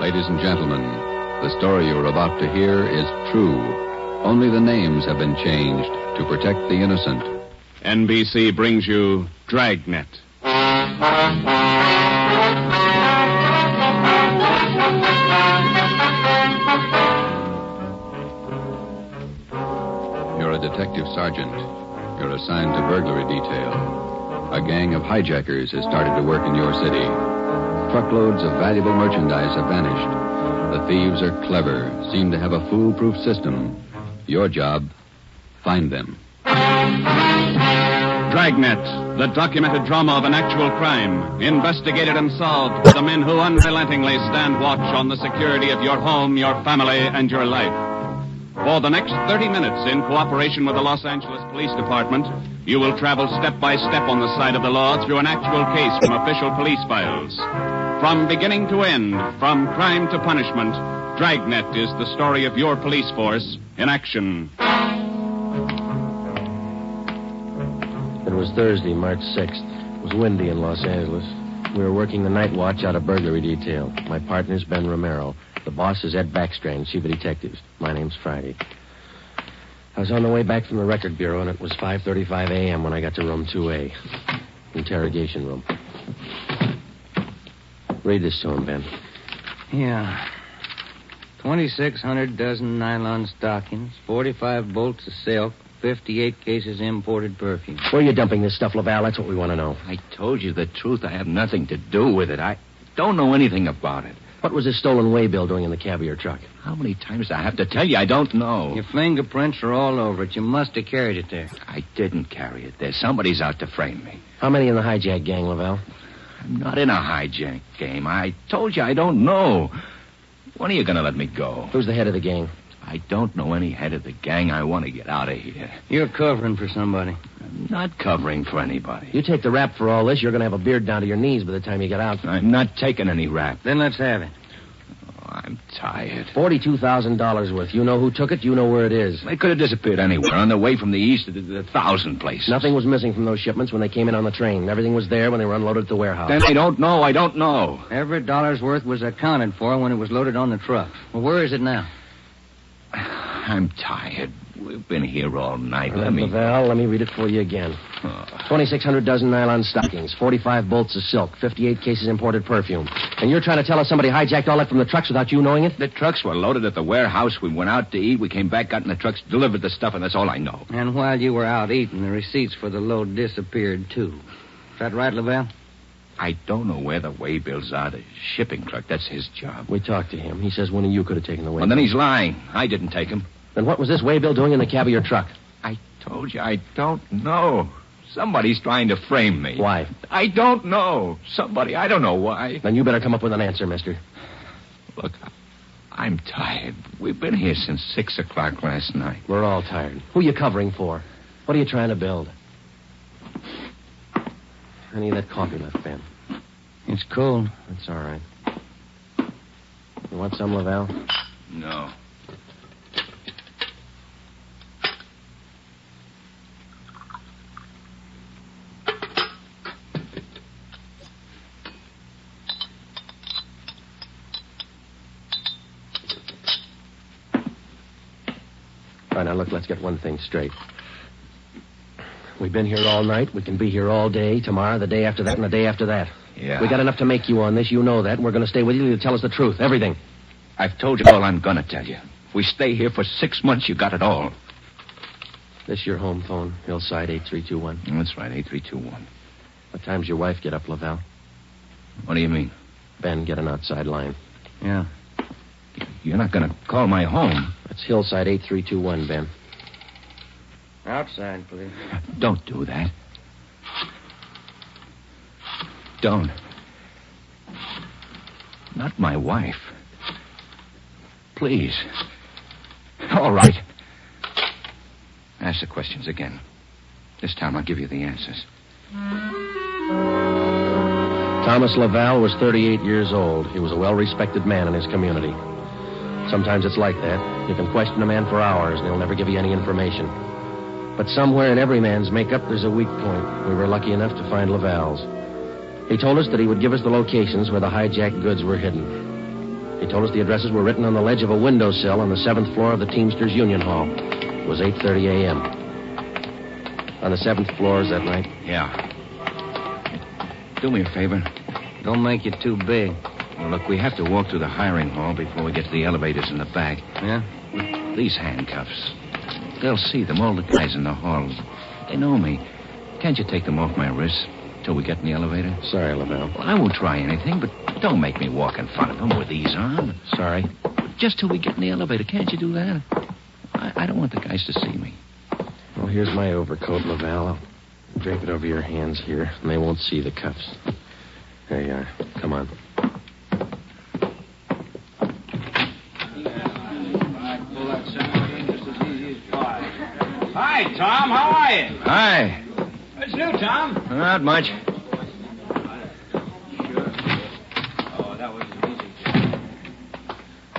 Ladies and gentlemen, the story you are about to hear is true. Only the names have been changed to protect the innocent. NBC brings you Dragnet. You're a detective sergeant. You're assigned to burglary detail. A gang of hijackers has started to work in your city. Truckloads of valuable merchandise have vanished. The thieves are clever, seem to have a foolproof system. Your job, find them. Dragnet, the documented drama of an actual crime, investigated and solved by the men who unrelentingly stand watch on the security of your home, your family, and your life. For the next 30 minutes, in cooperation with the Los Angeles Police Department, you will travel step by step on the side of the law through an actual case from official police files. From beginning to end, from crime to punishment, Dragnet is the story of your police force in action. It was Thursday, March 6th. It was windy in Los Angeles. We were working the night watch out of burglary detail. My partner's Ben Romero. The boss is Ed Backstrand, chief of detectives. My name's Friday. I was on the way back from the record bureau, and it was 5:35 a.m. when I got to room 2A. Interrogation room. Read this to him, Ben. Yeah. 2,600 dozen nylon stockings, 45 bolts of silk, 58 cases imported perfume. Where are you dumping this stuff, Laval? That's what we want to know. I told you the truth. I have nothing to do with it. I don't know anything about it. What was this stolen waybill doing in the cab of your truck? How many times do I have to tell you? I don't know. Your fingerprints are all over it. You must have carried it there. I didn't carry it there. Somebody's out to frame me. How many in the hijack gang, Laval? I'm not in a hijack game. I told you I don't know. When are you going to let me go? Who's the head of the gang? I don't know any head of the gang. I want to get out of here. You're covering for somebody. I'm not covering for anybody. You take the rap for all this, you're going to have a beard down to your knees by the time you get out. I'm not taking any rap. Then let's have it. Oh, I'm tired. $42,000 worth. You know who took it. You know where it is. They could have disappeared anywhere on the way from the east to the 1,000 places. Nothing was missing from those shipments when they came in on the train. Everything was there when they were unloaded at the warehouse. Then I don't know. I don't know. Every dollar's worth was accounted for when it was loaded on the truck. Well, where is it now? I'm tired. We've been here all night. Laval, let me read it for you again. 2,600 dozen nylon stockings, 45 bolts of silk, 58 cases imported perfume. And you're trying to tell us somebody hijacked all that from the trucks without you knowing it? The trucks were loaded at the warehouse. We went out to eat. We came back, got in the trucks, delivered the stuff, and that's all I know. And while you were out eating, the receipts for the load disappeared, too. Is that right, Laval? I don't know where the waybills are. The shipping clerk, that's his job. We talked to him. He says one of you could have taken the waybill. Well, then he's lying. I didn't take him. Then what was this waybill doing in the cab of your truck? I told you, I don't know. Somebody's trying to frame me. Why? I don't know. Somebody, I don't know why. Then you better come up with an answer, mister. Look, I'm tired. We've been here since 6 o'clock last night. We're all tired. Who are you covering for? What are you trying to build? Any of that coffee left, Ben? It's cold. That's all right. You want some, Laval? No. All right, now, look, let's get one thing straight. We've been here all night. We can be here all day, tomorrow, the day after that, and the day after that. Yeah. We got enough to make you on this. You know that, and we're going to stay with you to tell us the truth, everything. I've told you all I'm going to tell you. If we stay here for 6 months, you got it all. This your home phone, Hillside 8321. That's right, 8321. What time's your wife get up, Laval? What do you mean? Ben, get an outside line. Yeah. You're not going to call my home. That's Hillside 8321, Ben. Outside, please. Don't do that. Don't. Not my wife. Please. All right. Ask the questions again. This time I'll give you the answers. Thomas Laval was 38 years old. He was a well-respected man in his community. Sometimes it's like that. You can question a man for hours, and he'll never give you any information. But somewhere in every man's makeup, there's a weak point. We were lucky enough to find Laval's. He told us that he would give us the locations where the hijacked goods were hidden. He told us the addresses were written on the ledge of a windowsill on the 7th floor of the Teamsters Union Hall. It was 8:30 a.m. On the 7th floor, is that right? Yeah. Do me a favor. Don't make it too big. Well, look, we have to walk through the hiring hall before we get to the elevators in the back. Yeah? These handcuffs. They'll see them, all the guys in the hall. They know me. Can't you take them off my wrists till we get in the elevator? Sorry, Laval. Well, I won't try anything, but don't make me walk in front of them with these on. Sorry. Just till we get in the elevator. Can't you do that? I don't want the guys to see me. Well, here's my overcoat, Laval. I'll drape it over your hands here, and they won't see the cuffs. There you are. Come on. Hi, Tom. How are you? Hi. What's new, Tom? Not much. Oh, that was easy.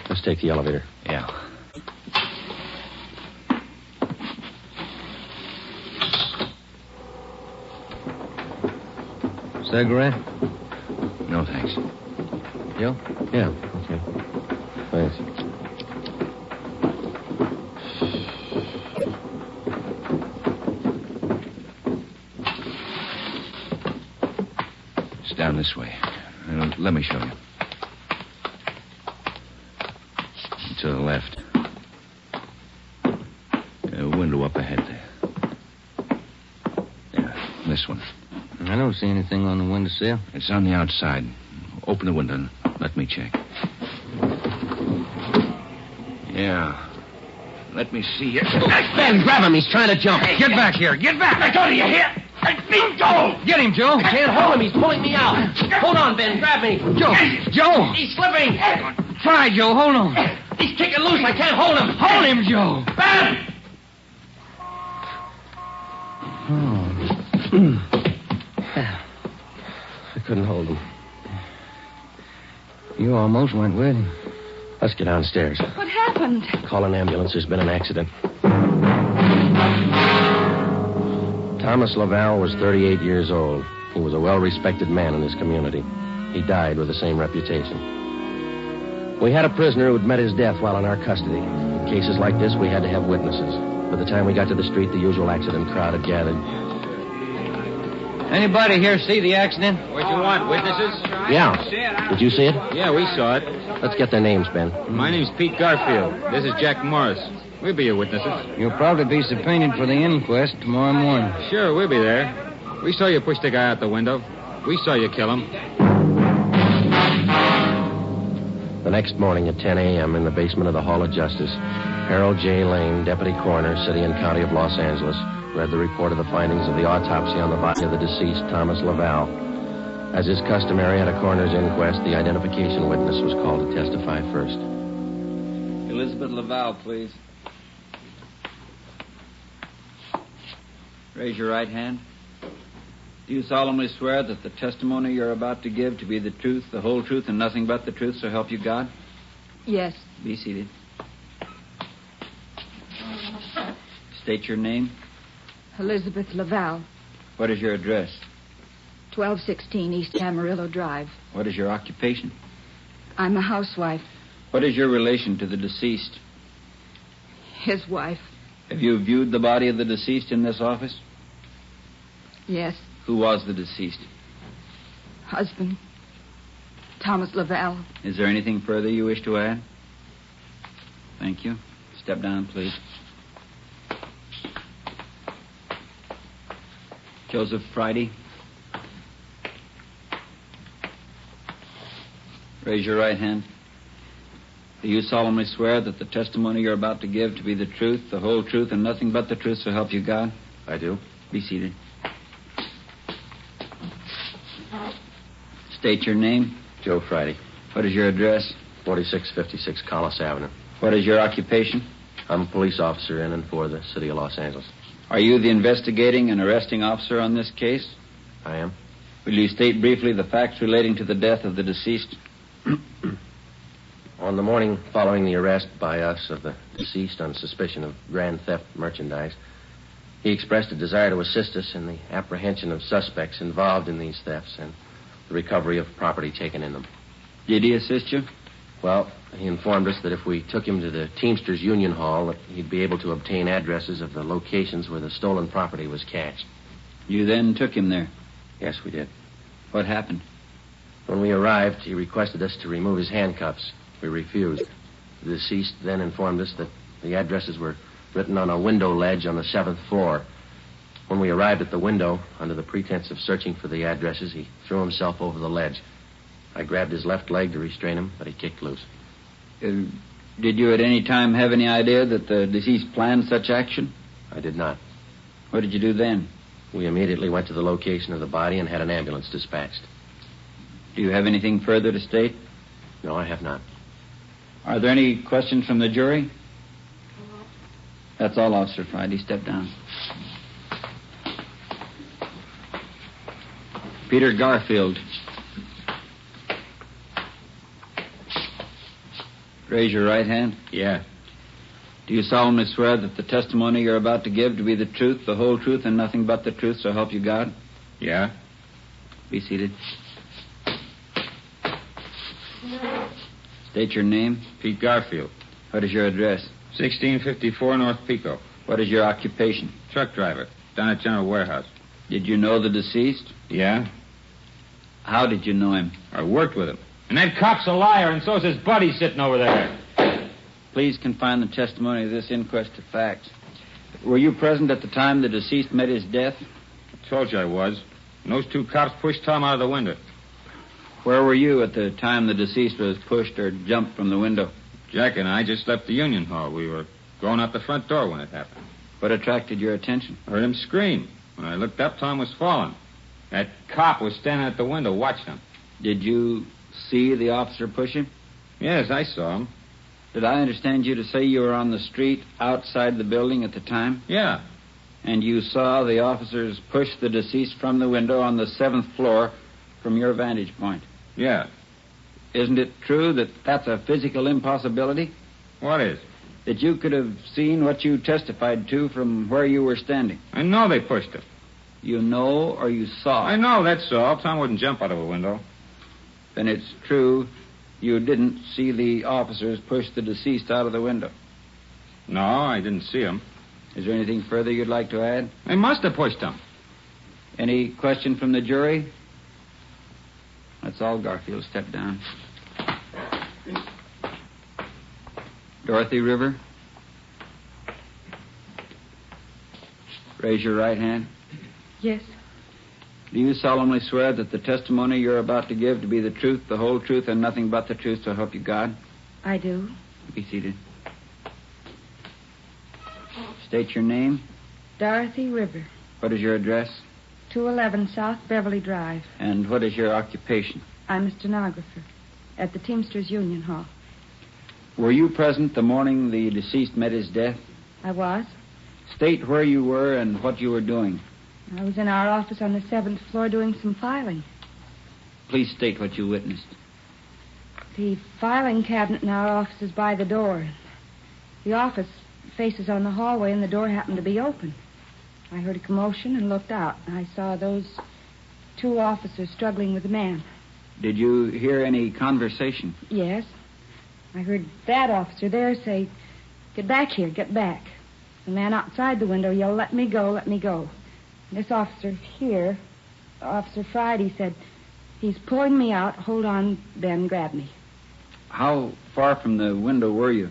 Let's take the elevator. Yeah. Cigarette? No, thanks. You? Yeah, okay. Thanks. It's down this way. Let me show you. To the left. A window up ahead there. Yeah, this one. I don't see anything on the windowsill. It's on the outside. Open the window and let me check. Yeah. Let me see it. Ben, grab him. He's trying to jump. Get back here. Get back. I told you, you hear? Go! Get him, Joe. Can't hold him. He's pulling me out. Hold on, Ben. Grab me. Joe! He's slipping. Try, Joe. Hold on. He's kicking loose. I can't hold him. Hold him, Joe. Ben! I couldn't hold him. You almost went with him. Let's get downstairs. What happened? Call an ambulance. There's been an accident. Thomas Laval was 38 years old. He was a well-respected man in his community. He died with the same reputation. We had a prisoner who'd met his death while in our custody. In cases like this, we had to have witnesses. By the time we got to the street, the usual accident crowd had gathered. Anybody here see the accident? What you want, witnesses? Yeah. Did you see it? Yeah, we saw it. Let's get their names, Ben. My name's Pete Garfield. This is Jack Morris. We'll be your witnesses. You'll probably be subpoenaed for the inquest tomorrow morning. Sure, we'll be there. We saw you push the guy out the window. We saw you kill him. The next morning at 10 a.m. in the basement of the Hall of Justice, Harold J. Lane, Deputy Coroner, City and County of Los Angeles, read the report of the findings of the autopsy on the body of the deceased, Thomas Laval. As is customary at a coroner's inquest, the identification witness was called to testify first. Elizabeth Laval, please. Raise your right hand. Do you solemnly swear that the testimony you're about to give to be the truth, the whole truth, and nothing but the truth, so help you God? Yes. Be seated. State your name. Elizabeth Laval, What is your address? 1216 East Amarillo Drive. What is your occupation? I'm a housewife. What is your relation to the deceased? His wife. Have you viewed the body of the deceased in this office? Yes. Who was the deceased? Husband. Thomas Laval. Is there anything further you wish to add? Thank you. Step down, please. Joseph Friday. Raise your right hand. Do you solemnly swear that the testimony you're about to give to be the truth, the whole truth, and nothing but the truth, so help you God? I do. Be seated. State your name. Joe Friday, What is your address? 4656 Collis Avenue. What is your occupation? I'm a police officer in and for the City of Los Angeles. Are you the investigating and arresting officer on this case? I am. Will you state briefly the facts relating to the death of the deceased? On the morning following the arrest by us of the deceased on suspicion of grand theft merchandise, He expressed a desire to assist us in the apprehension of suspects involved in these thefts and the recovery of property taken in them. Did he assist you? Well, he informed us that if we took him to the Teamsters Union Hall, that he'd be able to obtain addresses of the locations where the stolen property was cached. You then took him there. Yes, we did. What happened? When we arrived, he requested us to remove his handcuffs. We refused. The deceased then informed us that the addresses were written on a window ledge on the 7th floor. When we arrived at the window, under the pretense of searching for the addresses, he threw himself over the ledge. I grabbed his left leg to restrain him, but he kicked loose. Did you at any time have any idea that the deceased planned such action? I did not. What did you do then? We immediately went to the location of the body and had an ambulance dispatched. Do you have anything further to state? No, I have not. Are there any questions from the jury? That's all, Officer Friday. Step down. Peter Garfield. Raise your right hand. Yeah. Do you solemnly swear that the testimony you're about to give to be the truth, the whole truth, and nothing but the truth, so help you God? Yeah? Be seated. State your name. Pete Garfield. What is your address? 1654 North Pico. What is your occupation? Truck driver. Down at General Warehouse. Did you know the deceased? Yeah? How did you know him? I worked with him. And that cop's a liar, and so's his buddy sitting over there. Please confine the testimony of this inquest to facts. Were you present at the time the deceased met his death? I told you I was. And those two cops pushed Tom out of the window. Where were you at the time the deceased was pushed or jumped from the window? Jack and I just left the Union Hall. We were going out the front door when it happened. What attracted your attention? I heard him scream. When I looked up, Tom was falling. That cop was standing at the window watching him. Did you see the officer push him? Yes, I saw him. Did I understand you to say you were on the street outside the building at the time? Yeah. And you saw the officers push the deceased from the window on the 7th floor from your vantage point? Yeah. Isn't it true that that's a physical impossibility? What is? That you could have seen what you testified to from where you were standing? I know they pushed him. You know or you saw? I know, that's all. Tom wouldn't jump out of a window. Then it's true you didn't see the officers push the deceased out of the window? No, I didn't see him. Is there anything further you'd like to add? They must have pushed him. Any question from the jury? That's all, Garfield. Step down. Dorothy River. Raise your right hand. Yes, Do you solemnly swear that the testimony you're about to give to be the truth, the whole truth, and nothing but the truth, so help you God? I do. Be seated. State your name. Dorothy River, What is your address? 211 South Beverly Drive. And what is your occupation? I'm a stenographer at the Teamsters Union Hall. Were you present the morning the deceased met his death? I was. State where you were and what you were doing. I was in our office on the 7th floor doing some filing. Please state what you witnessed. The filing cabinet in our office is by the door. The office faces on the hallway, and the door happened to be open. I heard a commotion and looked out. I saw those two officers struggling with a man. Did you hear any conversation? Yes. I heard that officer there say, "Get back here, get back." The man outside the window yelled, "Let me go, let me go." This officer here, Officer Friday, said, "He's pulling me out. Hold on, Ben, grab me." How far from the window were you?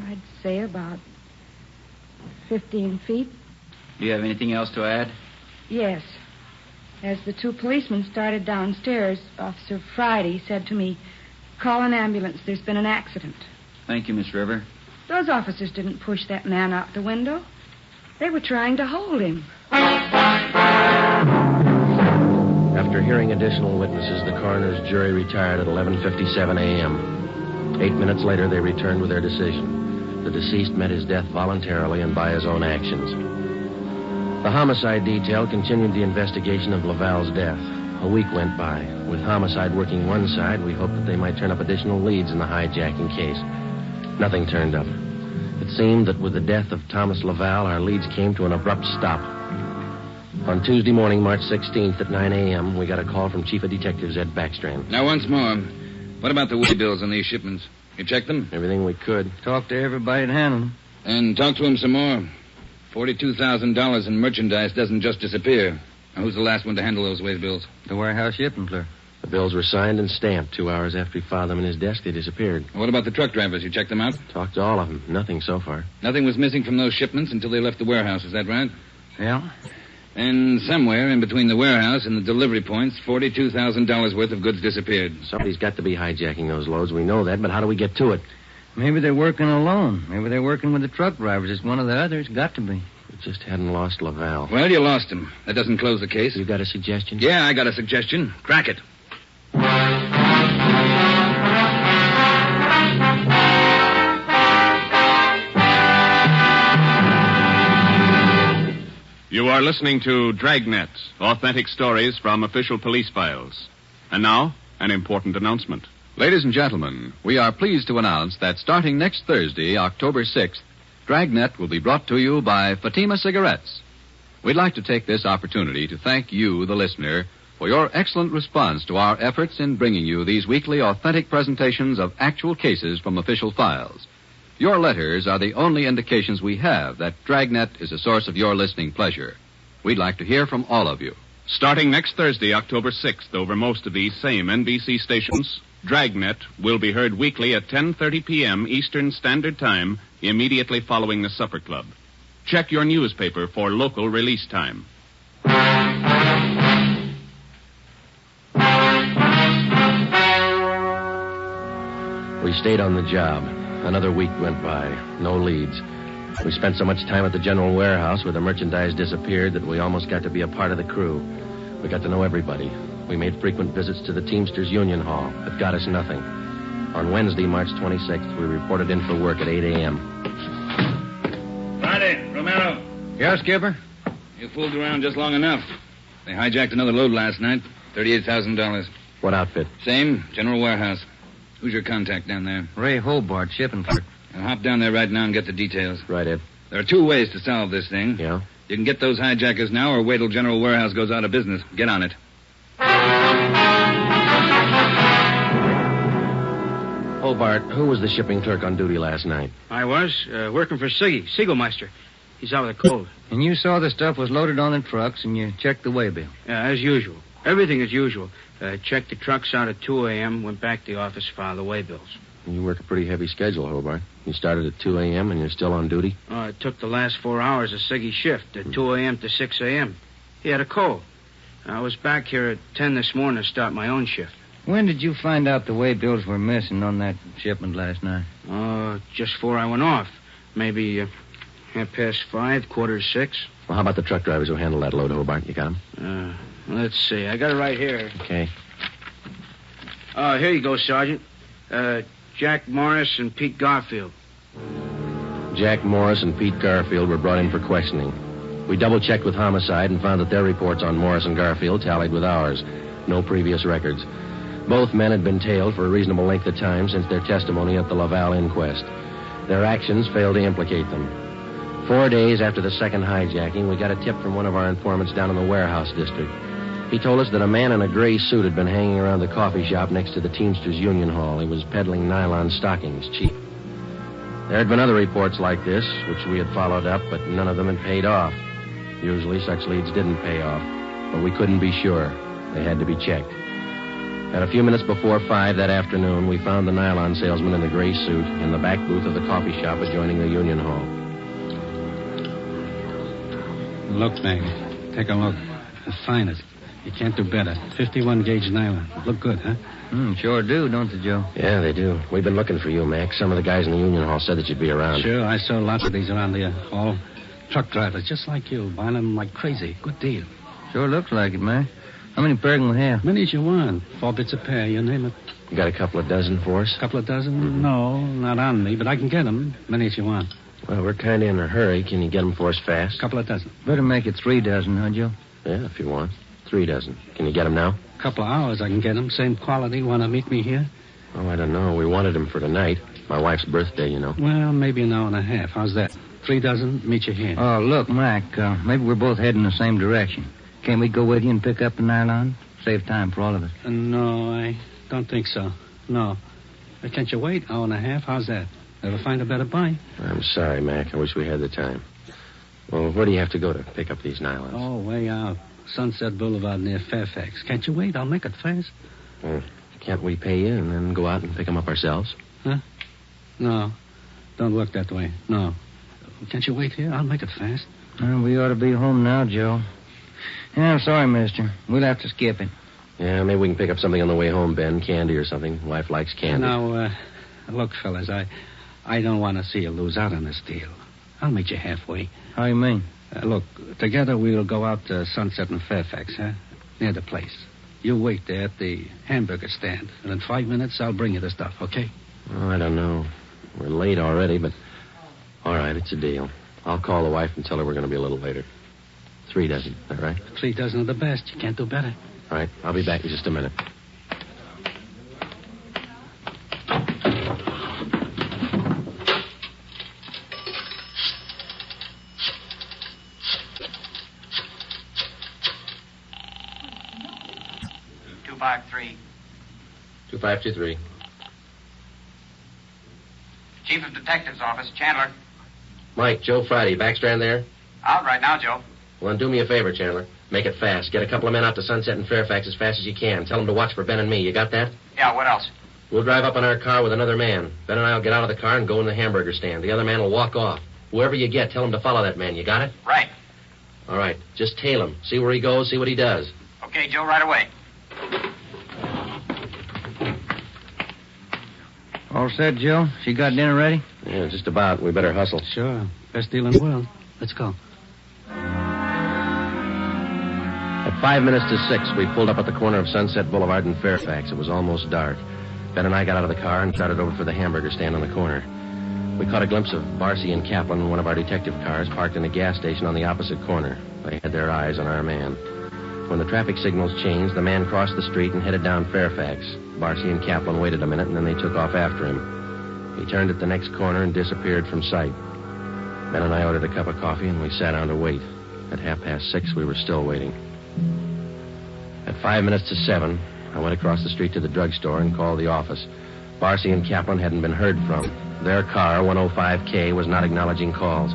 I'd say about 15 feet. Do you have anything else to add? Yes. As the two policemen started downstairs, Officer Friday said to me, "Call an ambulance. There's been an accident." Thank you, Miss River. Those officers didn't push that man out the window. They were trying to hold him. After hearing additional witnesses, the coroner's jury retired at 11:57 a.m. 8 minutes later, they returned with their decision. The deceased met his death voluntarily and by his own actions. The homicide detail continued the investigation of Laval's death. A week went by. With homicide working one side, we hoped that they might turn up additional leads in the hijacking case. Nothing turned up. It seemed that with the death of Thomas Laval, our leads came to an abrupt stop. On Tuesday morning, March 16th at 9 a.m., we got a call from Chief of Detectives Ed Backstrand. Now, once more, what about the way bills on these shipments? You checked them? Everything we could. Talk to everybody that handled them. And talk to him some more. $42,000 in merchandise doesn't just disappear. Now, who's the last one to handle those way bills? The warehouse shipping clerk. The bills were signed and stamped. 2 hours after he filed them in his desk, they disappeared. What about the truck drivers? You checked them out? Talked to all of them. Nothing so far. Nothing was missing from those shipments until they left the warehouse. Is that right? Yeah. And somewhere in between the warehouse and the delivery points, $42,000 worth of goods disappeared. Somebody's got to be hijacking those loads. We know that, but how do we get to it? Maybe they're working alone. Maybe they're working with the truck drivers. It's one of the others. Got to be. We just hadn't lost Laval. Well, you lost him. That doesn't close the case. You got a suggestion? Yeah, I got a suggestion. Crack it. You are listening to Dragnet, authentic stories from official police files. And now, an important announcement. Ladies and gentlemen, we are pleased to announce that starting next Thursday, October 6th, Dragnet will be brought to you by Fatima Cigarettes. We'd like to take this opportunity to thank you, the listener, for your excellent response to our efforts in bringing you these weekly authentic presentations of actual cases from official files. Your letters are the only indications we have that Dragnet is a source of your listening pleasure. We'd like to hear from all of you. Starting next Thursday, October 6th, over most of these same NBC stations, Dragnet will be heard weekly at 10:30 p.m. Eastern Standard Time, immediately following the Supper Club. Check your newspaper for local release time. We stayed on the job. Another week went by. No leads. We spent so much time at the general warehouse where the merchandise disappeared that we almost got to be a part of the crew. We got to know everybody. We made frequent visits to the Teamsters Union Hall, but got us nothing. On Wednesday, March 26th, we reported in for work at 8 a.m. Friday, Romero. Yeah, Skipper? You fooled around just long enough. They hijacked another load last night. $38,000. What outfit? Same, general warehouse. Who's your contact down there? Ray Hobart, shipping clerk. I'll hop down there right now and get the details. Right, Ed. There are 2 ways to solve this thing. Yeah? You can get those hijackers now or wait till General Warehouse goes out of business. Get on it. Hobart, who was the shipping clerk on duty last night? I was, working for Siggy, Siegelmeister. He's out of the cold. And you saw the stuff was loaded on the trucks, and you checked the waybill. Yeah, as usual. Everything as usual. Checked the trucks out at 2 a.m., went back to the office, filed the waybills. You work a pretty heavy schedule, Hobart. You started at 2 a.m. and you're still on duty? It took the last 4 hours of Siggy's shift, at 2 a.m. to 6 a.m. He had a cold. I was back here at 10 this morning to start my own shift. When did you find out the waybills were missing on that shipment last night? Just before I went off. Maybe 5:30, 5:45. Well, how about the truck drivers who handled that load, Hobart? You got them? Let's see. I got it right here. Okay. Here you go, Sergeant. Jack Morris and Pete Garfield. Jack Morris and Pete Garfield were brought in for questioning. We double-checked with Homicide and found that their reports on Morris and Garfield tallied with ours. No previous records. Both men had been tailed for a reasonable length of time since their testimony at the Laval inquest. Their actions failed to implicate them. 4 days after the second hijacking, we got a tip from one of our informants down in the warehouse district. He told us that a man in a gray suit had been hanging around the coffee shop next to the Teamsters Union Hall. He was peddling nylon stockings, cheap. There had been other reports like this, which we had followed up, but none of them had paid off. Usually such leads didn't pay off, but we couldn't be sure. They had to be checked. At a few minutes before 5 that afternoon, we found the nylon salesman in the gray suit in the back booth of the coffee shop adjoining the Union Hall. Look, Meg. Take a look. The finest. You can't do better. 51-gauge nylon. Look good, huh? Sure do, don't they, Joe? Yeah, they do. We've been looking for you, Mac. Some of the guys in the Union Hall said that you'd be around. Sure, I saw lots of these around the hall. Truck drivers, just like you, buying them like crazy. Good deal. Sure looks like it, man. How many pair can we have? Many as you want. 4 bits a pair, you name it. You got a couple of dozen for us? Couple of dozen? No, not on me, but I can get them. Many as you want. Well, we're kind of in a hurry. Can you get them for us fast? Couple of dozen. Better make it 3 dozen, huh, Joe? Yeah, if you want. 3 dozen. Can you get them now? Couple of hours I can get them. Same quality. Want to meet me here? Oh, I don't know. We wanted them for tonight. My wife's birthday, you know. Well, maybe an hour and a half. How's that? 3 dozen, meet you here. Oh, look, Mac, maybe we're both heading the same direction. Can't we go with you and pick up the nylon? Save time for all of us. No, I don't think so. No. Can't you wait? Hour and a half? How's that? Ever find a better buy? I'm sorry, Mac. I wish we had the time. Well, where do you have to go to pick up these nylons? Oh, way out. Sunset Boulevard near Fairfax. Can't you wait? I'll make it fast. Can't we pay you and then go out and pick them up ourselves? Huh? No. Don't work that way. No. Can't you wait here? I'll make it fast. We ought to be home now, Joe. Yeah, I'm sorry, mister. We'll have to skip it. Yeah, maybe we can pick up something on the way home, Ben. Candy or something. Wife likes candy. Now, look, fellas, I don't want to see you lose out on this deal. I'll meet you halfway. How you mean? Look, together we'll go out to Sunset and Fairfax, huh? Near the place. You wait there at the hamburger stand, and in 5 minutes I'll bring you the stuff, okay? Oh, I don't know. We're late already, but... All right, it's a deal. I'll call the wife and tell her we're going to be a little later. 3 dozen, is that right? 3 dozen are the best. You can't do better. All right, I'll be back in just a minute. $253. 2523. Chief of Detectives Office, Chandler. Mike, Joe Friday, Backstrand there? Out right now, Joe. Well, then do me a favor, Chandler. Make it fast. Get a couple of men out to Sunset and Fairfax as fast as you can. Tell them to watch for Ben and me. You got that? Yeah, what else? We'll drive up in our car with another man. Ben and I will get out of the car and go in the hamburger stand. The other man will walk off. Whoever you get, tell him to follow that man. You got it? Right. All right. Just tail him. See where he goes, see what he does. Okay, Joe, right away. All set, Joe? She got dinner ready? Yeah, just about. We better hustle. Sure. Best deal in the world. Let's go. At 5 minutes to 6, we pulled up at the corner of Sunset Boulevard and Fairfax. It was almost dark. Ben and I got out of the car and started over for the hamburger stand on the corner. We caught a glimpse of Barcy and Kaplan in one of our detective cars parked in a gas station on the opposite corner. They had their eyes on our man. When the traffic signals changed, the man crossed the street and headed down Fairfax. Barcy and Kaplan waited a minute, and then they took off after him. He turned at the next corner and disappeared from sight. Ben and I ordered a cup of coffee, and we sat down to wait. At 6:30, we were still waiting. At 5 minutes to 7, I went across the street to the drugstore and called the office. Barcy and Kaplan hadn't been heard from. Their car, 105K, was not acknowledging calls.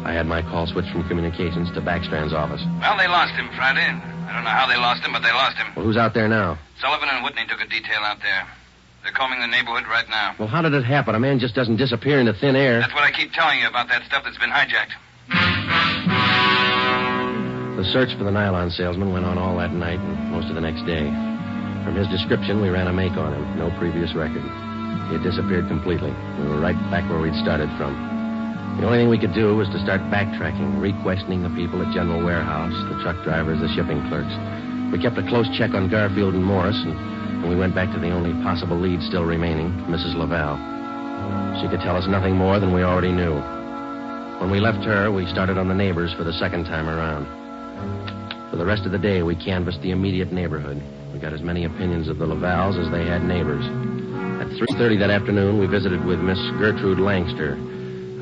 I had my call switched from communications to Backstrand's office. Well, they lost him Friday. I don't know how they lost him, but they lost him. Well, who's out there now? Sullivan and Whitney took a detail out there. They're combing the neighborhood right now. Well, how did it happen? A man just doesn't disappear into thin air. That's what I keep telling you about that stuff that's been hijacked. The search for the nylon salesman went on all that night and most of the next day. From his description, we ran a make on him. No previous record. He had disappeared completely. We were right back where we'd started from. The only thing we could do was to start backtracking, re-questioning the people at General Warehouse, the truck drivers, the shipping clerks. We kept a close check on Garfield and Morris, and we went back to the only possible lead still remaining, Mrs. Laval. She could tell us nothing more than we already knew. When we left her, we started on the neighbors for the second time around. For the rest of the day, we canvassed the immediate neighborhood. We got as many opinions of the Lavals as they had neighbors. At 3:30 that afternoon, we visited with Miss Gertrude Langster,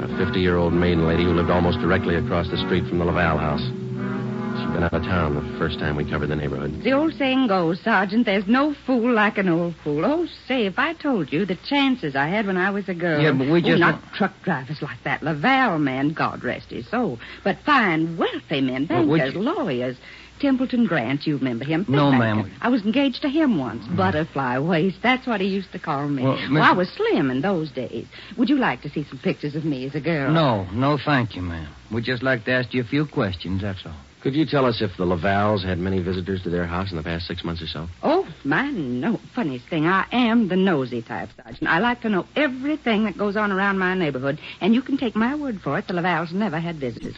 a 50-year-old maiden lady who lived almost directly across the street from the Laval house. She'd been out of town the first time we covered the neighborhood. The old saying goes, Sergeant, there's no fool like an old fool. Oh, say, if I told you the chances I had when I was a girl. Yeah, but we just... not truck drivers like that Laval man, God rest his soul, but fine, wealthy men, bankers, lawyers. Templeton Grant, you remember him? No, ma'am. I was engaged to him once. Butterfly waist, that's what he used to call me. Well, I was slim in those days. Would you like to see some pictures of me as a girl? No, thank you, ma'am. We'd just like to ask you a few questions, that's all. Could you tell us if the Lavals had many visitors to their house in the past 6 months or so? Oh, no. Funniest thing, I am the nosy type, Sergeant. I like to know everything that goes on around my neighborhood, and you can take my word for it, the Lavals never had visitors.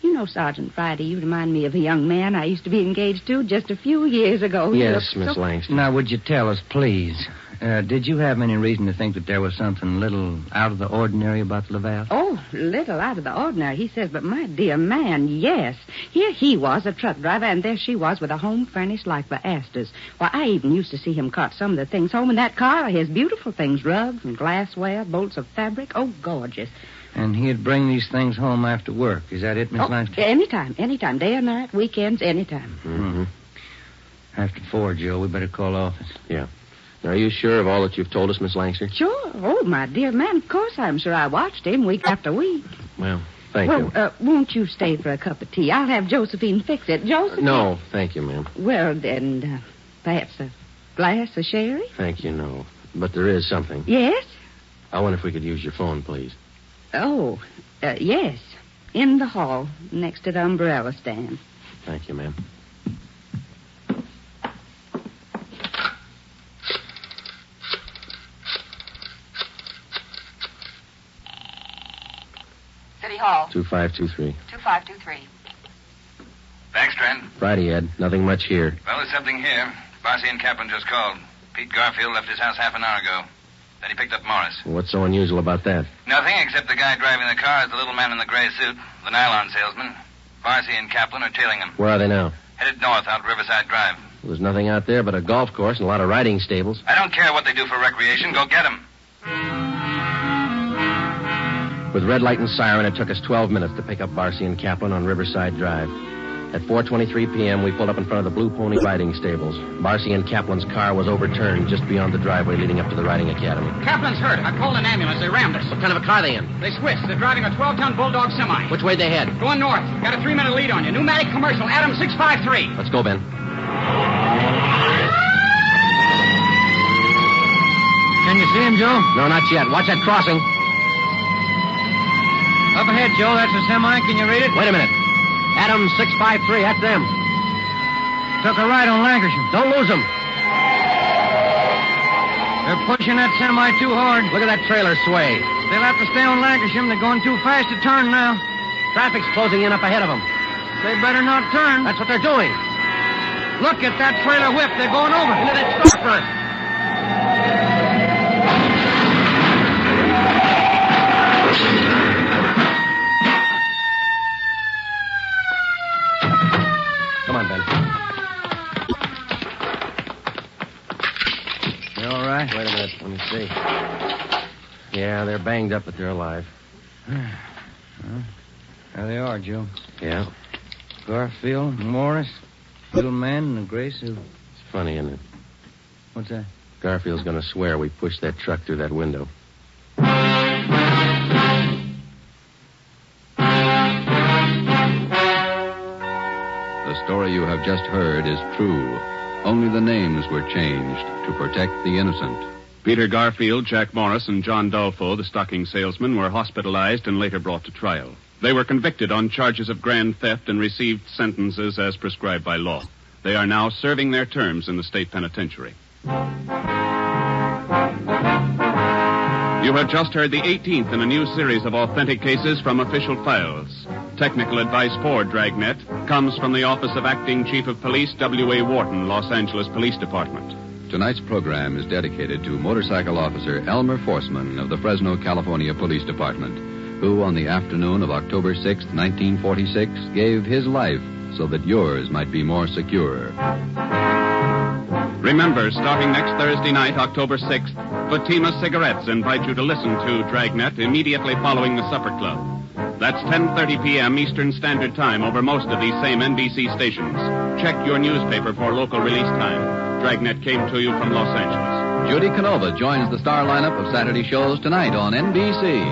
You know, Sergeant Friday, you remind me of a young man I used to be engaged to just a few years ago. Yes, Miss Langston. Now, would you tell us, please? Did you have any reason to think that there was something a little out of the ordinary about Laval? Oh, little out of the ordinary, he says, but my dear man, yes. Here he was, a truck driver, and there she was with a home furnished like the Astors. Why, I even used to see him cart some of the things home in that car, his beautiful things, rugs and glassware, bolts of fabric. Oh, gorgeous. And he'd bring these things home after work. Is that it, Miss Langston? Anytime, day or night, weekends, anytime. Mm-hmm. After 4, Joe, we better call office. Yeah. Now, are you sure of all that you've told us, Miss Langster? Sure. Oh, my dear man, of course I'm sure. I watched him week after week. Well, thank you. Won't you stay for a cup of tea? I'll have Josephine fix it. Josephine? No, thank you, ma'am. Well, then, perhaps a glass of sherry? Thank you, no. But there is something. Yes? I wonder if we could use your phone, please. Oh, yes. In the hall, next to the umbrella stand. Thank you, ma'am. City Hall. 2523. 2523. Thanks, Trent. Friday, Ed. Nothing much here. Well, there's something here. Barcy and Kaplan just called. Pete Garfield left his house half an hour ago. Then he picked up Morris. What's so unusual about that? Nothing, except the guy driving the car is the little man in the gray suit, the nylon salesman. Barcy and Kaplan are tailing him. Where are they now? Headed north out Riverside Drive. There's nothing out there but a golf course and a lot of riding stables. I don't care what they do for recreation. Go get them. With red light and siren, it took us 12 minutes to pick up Barcy and Kaplan on Riverside Drive. At 4:23 p.m., we pulled up in front of the Blue Pony riding stables. Barcy and Kaplan's car was overturned just beyond the driveway leading up to the riding academy. Kaplan's hurt. I called an ambulance. They rammed us. What kind of a car are they in? They switched. They're driving a 12-ton Bulldog semi. Which way they head? Going north. Got a 3-minute lead on you. Pneumatic commercial. Adam 653. Let's go, Ben. Can you see him, Joe? No, not yet. Watch that crossing. Up ahead, Joe. That's a semi. Can you read it? Wait a minute. Adam 653. That's them. Took a right on Lancashire. Don't lose them. They're pushing that semi too hard. Look at that trailer sway. They'll have to stay on Lancashire. They're going too fast to turn now. Traffic's closing in up ahead of them. They better not turn. That's what they're doing. Look at that trailer whip. They're going over. Into that storefront. Come on, Ben. You all right? Wait a minute. Let me see. Yeah, they're banged up, but they're alive. Well, there they are, Joe. Yeah. Garfield, Morris, little man in a gray suit. It's funny, isn't it? What's that? Garfield's going to swear we pushed that truck through that window. The story you have just heard is true. Only the names were changed to protect the innocent. Peter Garfield, Jack Morris, and John Dolfo, the stocking salesman, were hospitalized and later brought to trial. They were convicted on charges of grand theft and received sentences as prescribed by law. They are now serving their terms in the state penitentiary. You have just heard the 18th in a new series of authentic cases from official files. Technical advice for Dragnet comes from the Office of Acting Chief of Police W.A. Wharton, Los Angeles Police Department. Tonight's program is dedicated to motorcycle officer Elmer Forsman of the Fresno, California Police Department, who on the afternoon of October 6, 1946, gave his life so that yours might be more secure. Remember, starting next Thursday night, October 6th, Fatima Cigarettes invite you to listen to Dragnet immediately following the Supper Club. That's 10:30 p.m. Eastern Standard Time over most of these same NBC stations. Check your newspaper for local release time. Dragnet came to you from Los Angeles. Judy Canova joins the star lineup of Saturday shows tonight on NBC.